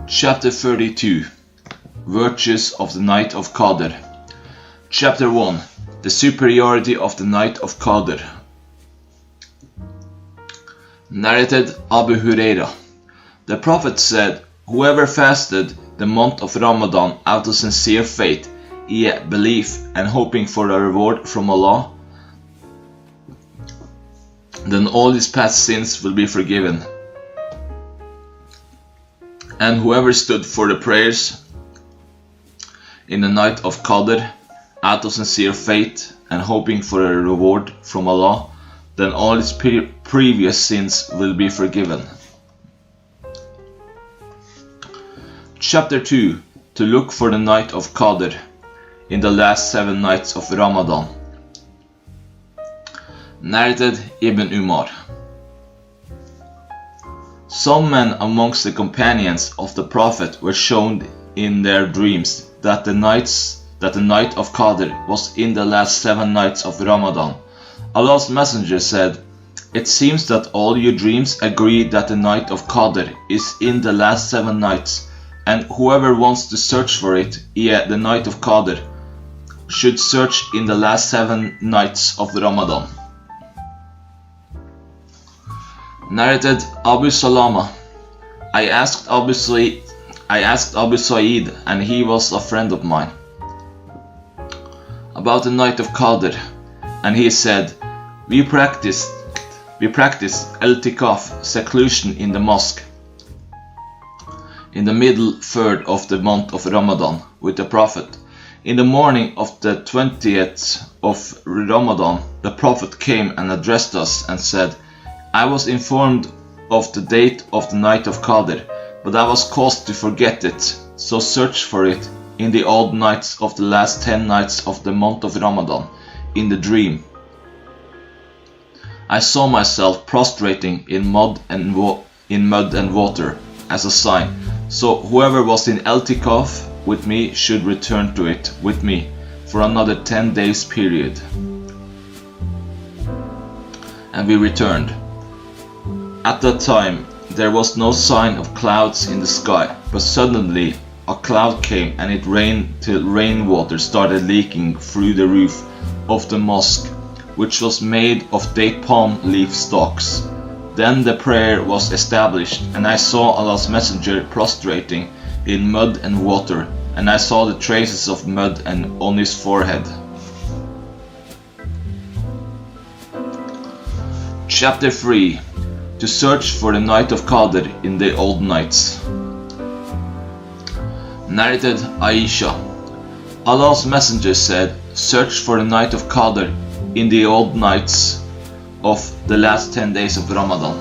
Chapter 32. Virtues of the Night of Qadr. Chapter 1. The superiority of the Night of Qadr. Narrated Abu Huraira. The Prophet said, "Whoever fasted the month of Ramadan out of sincere faith, i.e. belief and hoping for a reward from Allah, then all his past sins will be forgiven. And whoever stood for the prayers in the night of Qadr out of sincere faith and hoping for a reward from Allah, then all his previous sins will be forgiven." Chapter 2. To look for the night of Qadr in the last 7 nights of Ramadan. Narrated Ibn Umar. Some men amongst the companions of the Prophet were shown in their dreams that the night of Qadr was in the last 7 nights of Ramadan. Allah's Messenger said, "It seems that all your dreams agree that the night of Qadr is in the last 7 nights, and whoever wants to search for it, i.e. the night of Qadr, should search in the last 7 nights of Ramadan." Narrated Abu Salama. I asked Abu Sa'id, and he was a friend of mine, about the night of Qadr, and he said, we practice i'tikaf, seclusion in the mosque, in the middle third of the month of Ramadan with the Prophet. In the morning of the 20th of Ramadan, the Prophet came and addressed us and said, "I was informed of the date of the night of Qadr, but I was caused to forget it, so search for it in the old nights of the last 10 nights of the month of Ramadan, in the dream. I saw myself prostrating in mud and water as a sign, so whoever was in i'tikaf with me should return to it with me for another 10 days period." And we returned. At that time, there was no sign of clouds in the sky, but suddenly a cloud came and it rained till rainwater started leaking through the roof of the mosque, which was made of date palm leaf stalks. Then the prayer was established, and I saw Allah's Messenger prostrating in mud and water, and I saw the traces of mud on his forehead. Chapter 3. To search for the night of Qadr in the old nights. Narrated Aisha. Allah's Messenger said, "Search for the night of Qadr in the old nights of the last 10 days of Ramadan."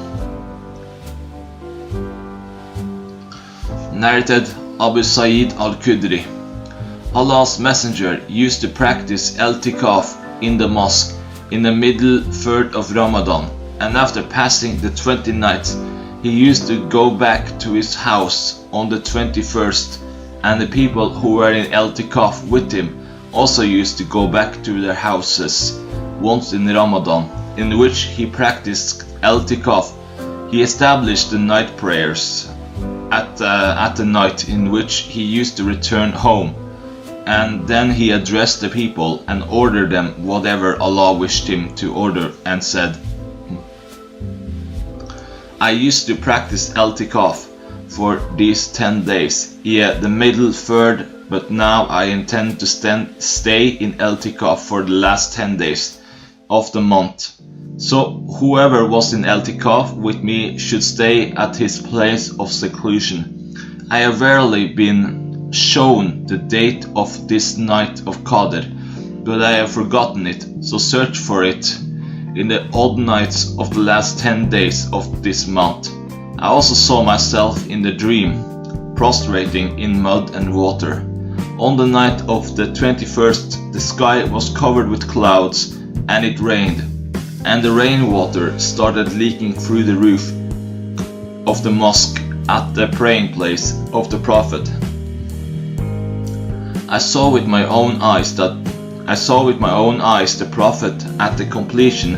Narrated Abu Sa'id al-Khudri. Allah's Messenger used to practice i'tikaf in the mosque in the middle third of Ramadan, and after passing the 20 nights, he used to go back to his house on the 21st, and the people who were in i'tikaf with him also used to go back to their houses once in Ramadan, in which he practiced i'tikaf. He established the night prayers at the night in which he used to return home, and then he addressed the people and ordered them whatever Allah wished him to order, and said, "I used to practice i'tikaf for these 10 days, the middle third, but now I intend to stay in i'tikaf for the last 10 days of the month. So whoever was in i'tikaf with me should stay at his place of seclusion. I have verily been shown the date of this night of Qadr, but I have forgotten it, so search for it in the odd nights of the last 10 days of this month. I also saw myself in the dream, prostrating in mud and water. On the night of the 21st, the sky was covered with clouds, and it rained, and the rainwater started leaking through the roof of the mosque at the praying place of the Prophet. I saw with my own eyes the Prophet at the completion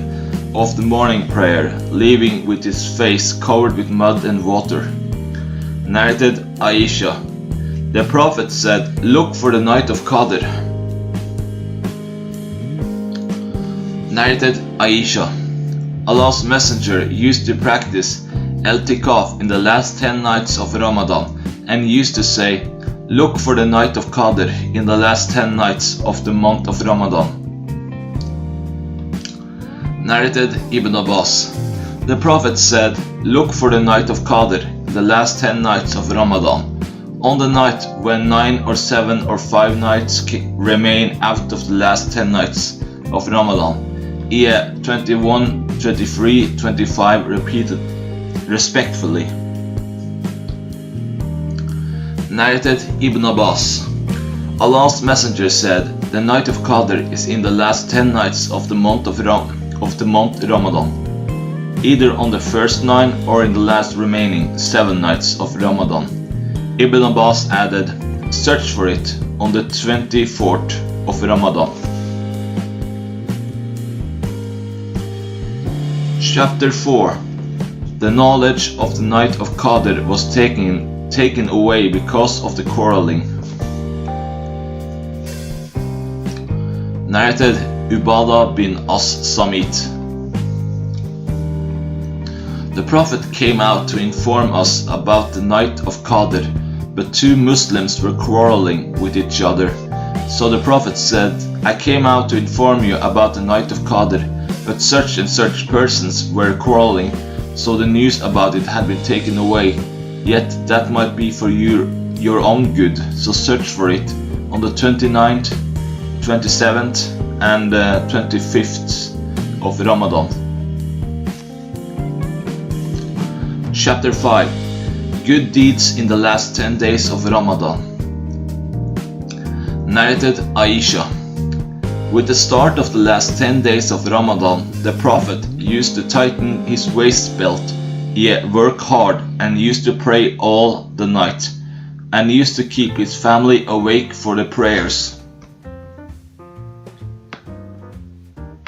of the morning prayer, leaving with his face covered with mud and water. Narrated Aisha. The Prophet said, "Look for the night of Qadr." Narrated Aisha. Allah's Messenger used to practice i'tikaf in the last 10 nights of Ramadan and used to say, "Look for the night of Qadr in the last 10 nights of the month of Ramadan." Narrated Ibn Abbas. The Prophet said, "Look for the night of Qadr in the last 10 nights of Ramadan. On the night when 9 or 7 or 5 nights remain out of the last 10 nights of Ramadan, i.e. 21, 23, 25 repeated respectfully." Narrated Ibn Abbas. Allah's Messenger said, "The night of Qadr is in the last 10 nights of the month Ramadan, either on the first 9 or in the last remaining 7 nights of Ramadan." Ibn Abbas added, "Search for it on the 24th of Ramadan." Chapter 4. The knowledge of the night of Qadr was taken away because of the quarreling. Narrated Ubadah bin As-Samit. The Prophet came out to inform us about the night of Qadr, but 2 Muslims were quarreling with each other. So the Prophet said, "I came out to inform you about the night of Qadr, but such and such persons were quarreling, so the news about it had been taken away. Yet that might be for your own good, so search for it on the 29th, 27th and 25th of Ramadan." Chapter 5. Good deeds in the last 10 days of Ramadan. Narrated Aisha. With the start of the last 10 days of Ramadan, the Prophet used to tighten his waist belt, work hard, and used to pray all the night, and used to keep his family awake for the prayers.